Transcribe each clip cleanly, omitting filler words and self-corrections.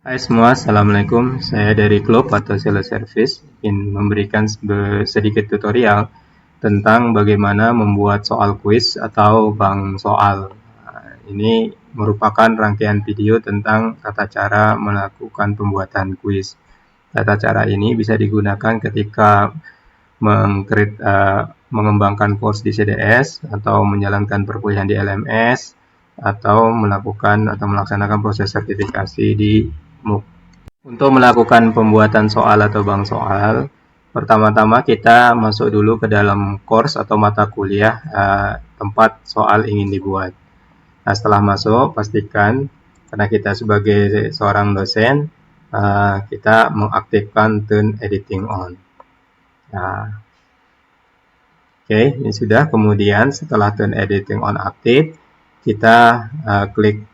Hai semua, Assalamualaikum. Saya dari Globe atau Sales Service ingin memberikan sedikit tutorial tentang bagaimana membuat soal kuis atau bank soal. Ini merupakan rangkaian video tentang tata cara melakukan pembuatan kuis. Tata cara ini bisa digunakan ketika mengembangkan course di CDS atau menjalankan perkuliahan di LMS atau melaksanakan proses sertifikasi di MOOC. Untuk melakukan pembuatan soal atau bank soal, pertama-tama kita masuk dulu ke dalam course atau mata kuliah tempat soal ingin dibuat. Nah, setelah masuk, pastikan karena kita sebagai seorang dosen, kita mengaktifkan turn editing on. Nah, Oke, ini sudah. Kemudian setelah turn editing on aktif, kita klik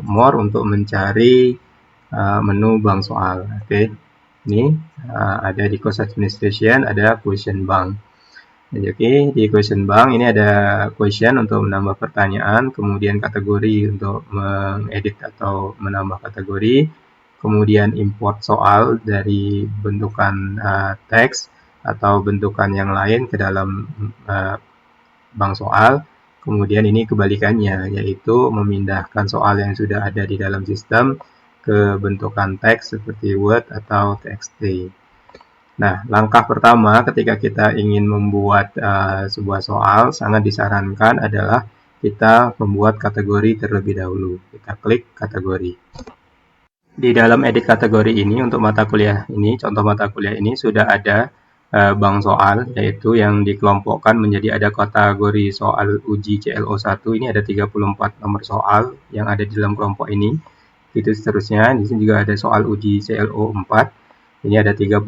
more untuk mencari menu bank soal. Oke, ini ada di course administration, ada question bank. Oke, di question bank ini ada question untuk menambah pertanyaan, kemudian kategori untuk mengedit atau menambah kategori, kemudian import soal dari bentukan teks atau bentukan yang lain ke dalam bank soal. Kemudian ini kebalikannya, yaitu memindahkan soal yang sudah ada di dalam sistem ke bentukan teks seperti Word atau TXT. Nah, langkah pertama ketika kita ingin membuat sebuah soal, sangat disarankan adalah kita membuat kategori terlebih dahulu. Kita klik kategori. Di dalam edit kategori ini, untuk mata kuliah ini, contoh mata kuliah ini sudah ada bank soal, yaitu yang dikelompokkan menjadi ada kategori soal uji CLO1, ini ada 34 nomor soal yang ada di dalam kelompok ini. Itu seterusnya, di sini juga ada soal uji CLO4, ini ada 35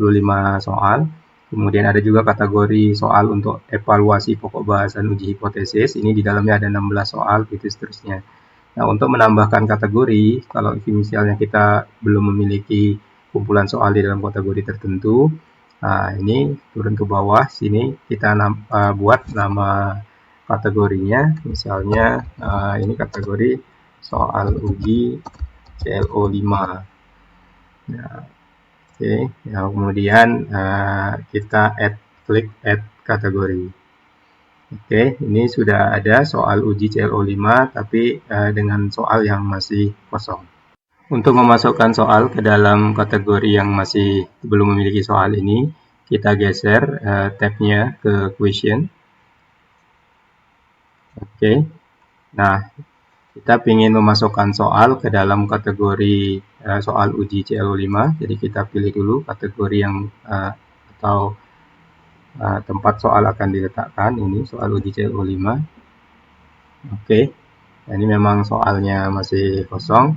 soal. Kemudian ada juga kategori soal untuk evaluasi pokok bahasan uji hipotesis, ini di dalamnya ada 16 soal, gitu seterusnya. Nah, untuk menambahkan kategori, kalau misalnya kita belum memiliki kumpulan soal di dalam kategori tertentu, nah ini turun ke bawah, sini kita buat nama kategorinya, misalnya ini kategori soal uji CLO5. Nah, oke, ya, kemudian kita klik add kategori. Oke, ini sudah ada soal uji CLO5, tapi dengan soal yang masih kosong. Untuk memasukkan soal ke dalam kategori yang masih belum memiliki soal ini, kita geser tabnya ke question. Oke, nah kita ingin memasukkan soal ke dalam kategori soal uji CLO5, jadi kita pilih dulu kategori yang atau tempat soal akan diletakkan, ini soal uji CLO5. Oke, ini memang soalnya masih kosong.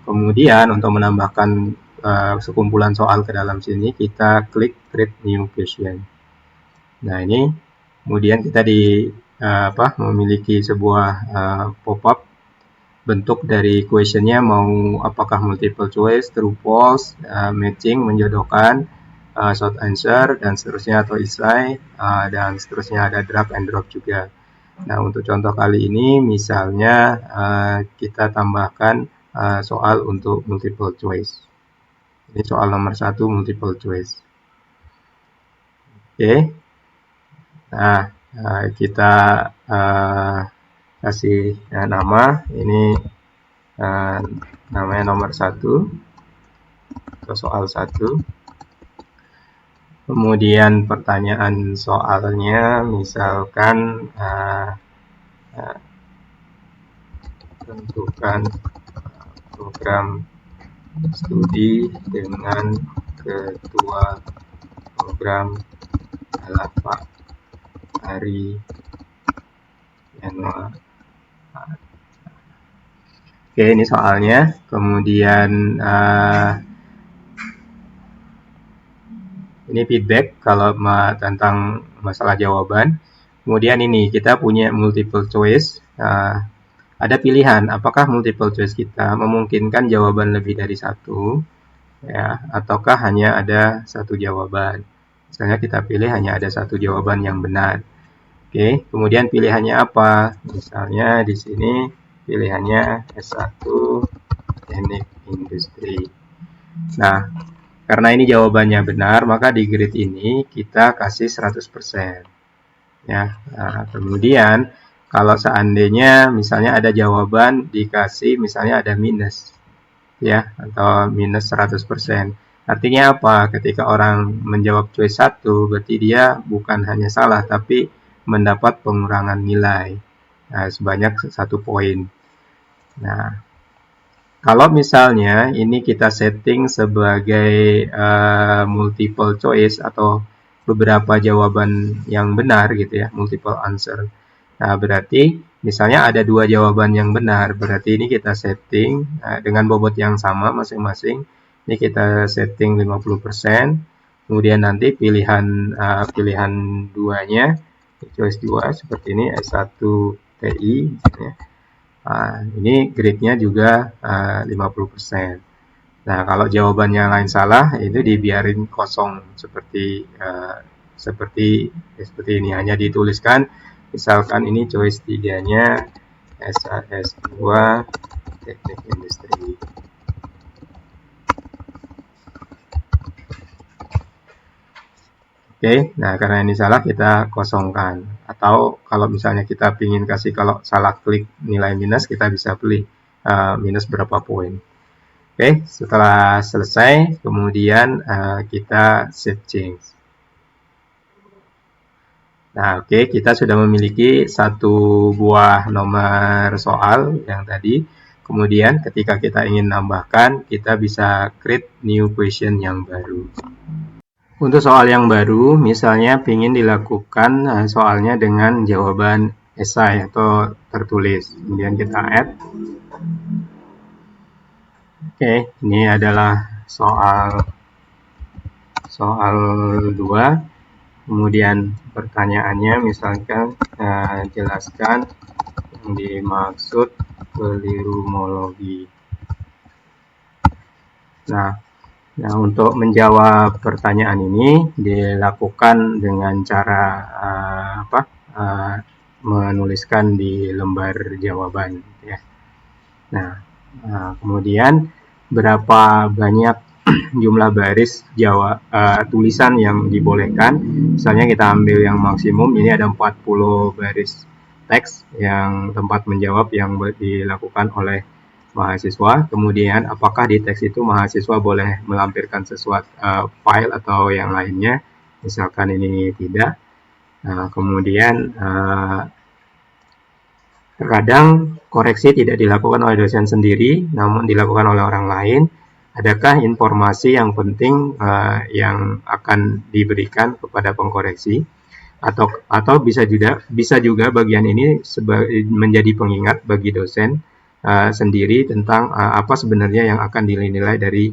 Kemudian untuk menambahkan sekumpulan soal ke dalam sini, kita klik create new question. Nah, ini kemudian kita memiliki sebuah pop-up bentuk dari questionnya, mau apakah multiple choice, true false, matching, menjodohkan, short answer, dan seterusnya, atau essay, dan seterusnya, ada drag and drop juga. Nah, untuk contoh kali ini, misalnya kita tambahkan soal untuk multiple choice. Ini soal nomor 1 multiple choice. Oke. Nah, kita kasih nama, ini namanya nomor 1 atau soal 1. Kemudian pertanyaan soalnya misalkan tentukan program studi dengan ketua program adalah Pak Ari Yanwa. Oke, ini soalnya. Kemudian ini feedback kalau tentang masalah jawaban. Kemudian ini kita punya multiple choice. Ada pilihan apakah multiple choice kita memungkinkan jawaban lebih dari satu, ya, ataukah hanya ada satu jawaban. Misalnya kita pilih hanya ada satu jawaban yang benar. Oke, kemudian pilihannya apa? Misalnya di sini pilihannya S1 Teknik Industri. Nah, karena ini jawabannya benar, maka di grid ini kita kasih 100%. Ya, nah, kemudian kalau seandainya misalnya ada jawaban dikasih misalnya ada minus, ya, atau minus 100%. Artinya apa? Ketika orang menjawab choice 1, berarti dia bukan hanya salah, tapi mendapat pengurangan nilai sebanyak 1 poin. Nah, kalau misalnya ini kita setting sebagai multiple choice atau beberapa jawaban yang benar gitu ya, multiple answer. Nah, berarti misalnya ada 2 jawaban yang benar, berarti ini kita setting dengan bobot yang sama masing-masing. Ini kita setting 50%. Kemudian nanti pilihan 2-nya, choice 2 seperti ini S1 TI gitu ya. Ini grade-nya juga 50%. Nah, kalau jawabannya lain salah, itu dibiarin kosong seperti ini. Hanya dituliskan, misalkan ini choice 3-nya SAS2 Teknik Industri. Oke, nah karena ini salah kita kosongkan. Atau kalau misalnya kita ingin kasih kalau salah klik nilai minus, kita bisa pilih minus berapa poin. Oke, setelah selesai, kemudian kita save change. Nah, oke, kita sudah memiliki satu buah nomor soal yang tadi. Kemudian ketika kita ingin nambahkan, kita bisa create new question yang baru. Untuk soal yang baru, misalnya ingin dilakukan soalnya dengan jawaban esai atau tertulis. Kemudian kita add. Oke, ini adalah soal 2. Kemudian pertanyaannya misalkan jelaskan yang dimaksud kelirumologi. Nah, untuk menjawab pertanyaan ini dilakukan dengan cara menuliskan di lembar jawaban. Ya. Nah, kemudian berapa banyak jumlah baris tulisan yang dibolehkan. Misalnya kita ambil yang maksimum, ini ada 40 baris teks yang tempat menjawab yang dilakukan oleh mahasiswa. Kemudian apakah di teks itu mahasiswa boleh melampirkan sesuatu file atau yang lainnya, misalkan ini tidak. Kemudian terkadang koreksi tidak dilakukan oleh dosen sendiri, namun dilakukan oleh orang lain. Adakah informasi yang penting yang akan diberikan kepada pengkoreksi? Atau bisa juga bagian ini menjadi pengingat bagi dosen sendiri tentang apa sebenarnya yang akan dinilai dari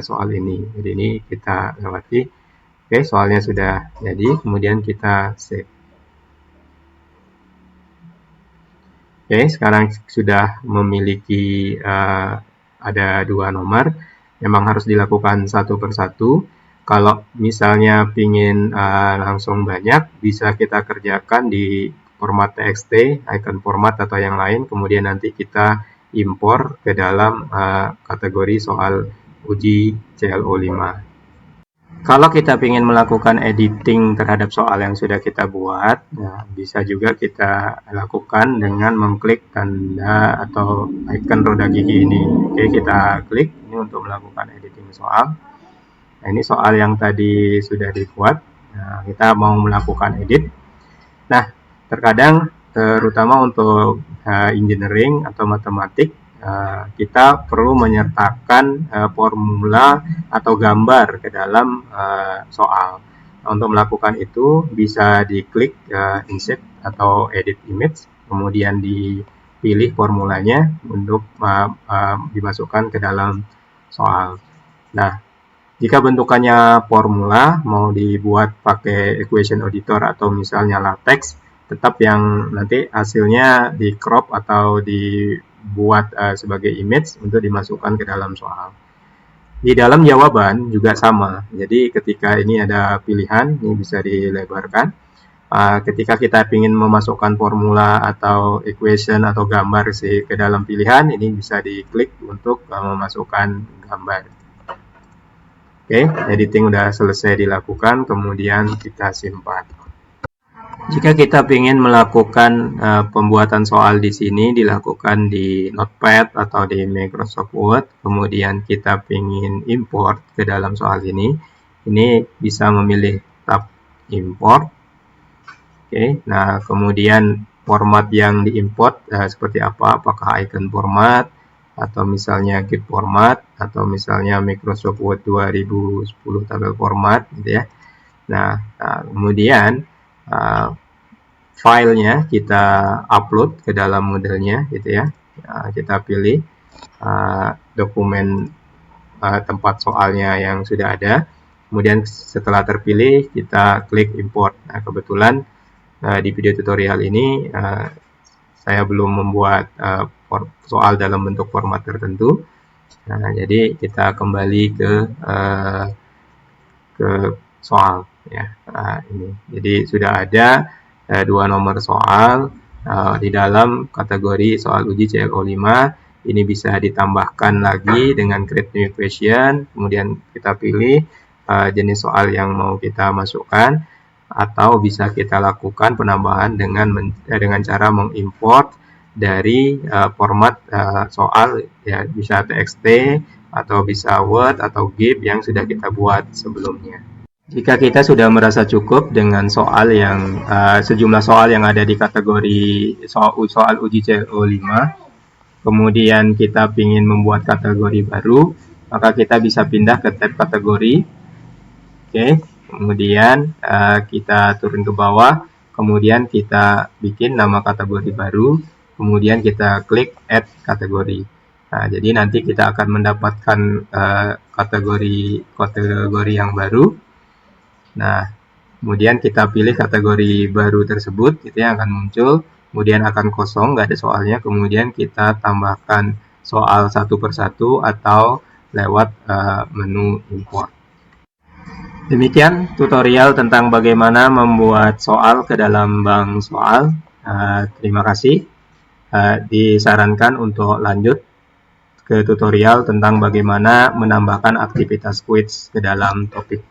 soal ini. Jadi ini kita lewati. Oke, soalnya sudah jadi, kemudian kita save. Oke, sekarang sudah memiliki ada 2 nomor. Memang harus dilakukan satu persatu. Kalau misalnya ingin langsung banyak, bisa kita kerjakan di format TXT, icon format atau yang lain, kemudian nanti kita impor ke dalam kategori soal uji CLO5. Kalau kita ingin melakukan editing terhadap soal yang sudah kita buat, nah, bisa juga kita lakukan dengan mengklik tanda atau icon roda gigi ini. Oke, kita klik ini untuk melakukan editing soal. Nah, ini soal yang tadi sudah dibuat. Nah, kita mau melakukan edit. Nah, terkadang terutama untuk engineering atau matematik, kita perlu menyertakan formula atau gambar ke dalam soal. Untuk melakukan itu bisa diklik insert atau edit image, kemudian dipilih formulanya untuk dimasukkan ke dalam soal. Nah, jika bentukannya formula mau dibuat pakai equation editor atau misalnya latex, tetap yang nanti hasilnya di crop atau dibuat sebagai image untuk dimasukkan ke dalam soal. Di dalam jawaban juga sama. Jadi ketika ini ada pilihan, ini bisa dilebarkan. Ketika kita ingin memasukkan formula atau equation atau gambar ke dalam pilihan, ini bisa diklik untuk memasukkan gambar. Oke, editing udah selesai dilakukan, kemudian kita simpan. Jika kita ingin melakukan pembuatan soal di sini, dilakukan di Notepad atau di Microsoft Word, kemudian kita ingin import ke dalam soal ini bisa memilih tab import. Oke, nah kemudian format yang diimport seperti apa, apakah icon format, atau misalnya GIF format, atau misalnya Microsoft Word 2010 tabel format, gitu ya. Nah, kemudian filenya kita upload ke dalam modelnya, gitu ya. Kita pilih dokumen tempat soalnya yang sudah ada. Kemudian setelah terpilih, kita klik import. Nah, kebetulan di video tutorial ini saya belum membuat soal dalam bentuk format tertentu. Nah, jadi kita kembali ke soal ya. Ini. Jadi sudah ada dua nomor soal di dalam kategori soal uji CLO5. Ini bisa ditambahkan lagi dengan create new question. Kemudian kita pilih jenis soal yang mau kita masukkan, atau bisa kita lakukan penambahan dengan cara mengimport dari format soal, ya bisa TXT atau bisa Word atau GIF yang sudah kita buat sebelumnya. Jika kita sudah merasa cukup dengan soal yang sejumlah soal yang ada di kategori soal uji CLO5, kemudian kita ingin membuat kategori baru, maka kita bisa pindah ke tab kategori. Oke, kemudian kita turun ke bawah, kemudian kita bikin nama kategori baru, kemudian kita klik add kategori. Nah, jadi nanti kita akan mendapatkan kategori yang baru. Nah, kemudian kita pilih kategori baru tersebut, itu yang akan muncul, kemudian akan kosong, nggak ada soalnya, kemudian kita tambahkan soal satu persatu atau lewat menu import. Demikian tutorial tentang bagaimana membuat soal ke dalam bank soal. Terima kasih. Disarankan untuk lanjut ke tutorial tentang bagaimana menambahkan aktivitas quiz ke dalam topik.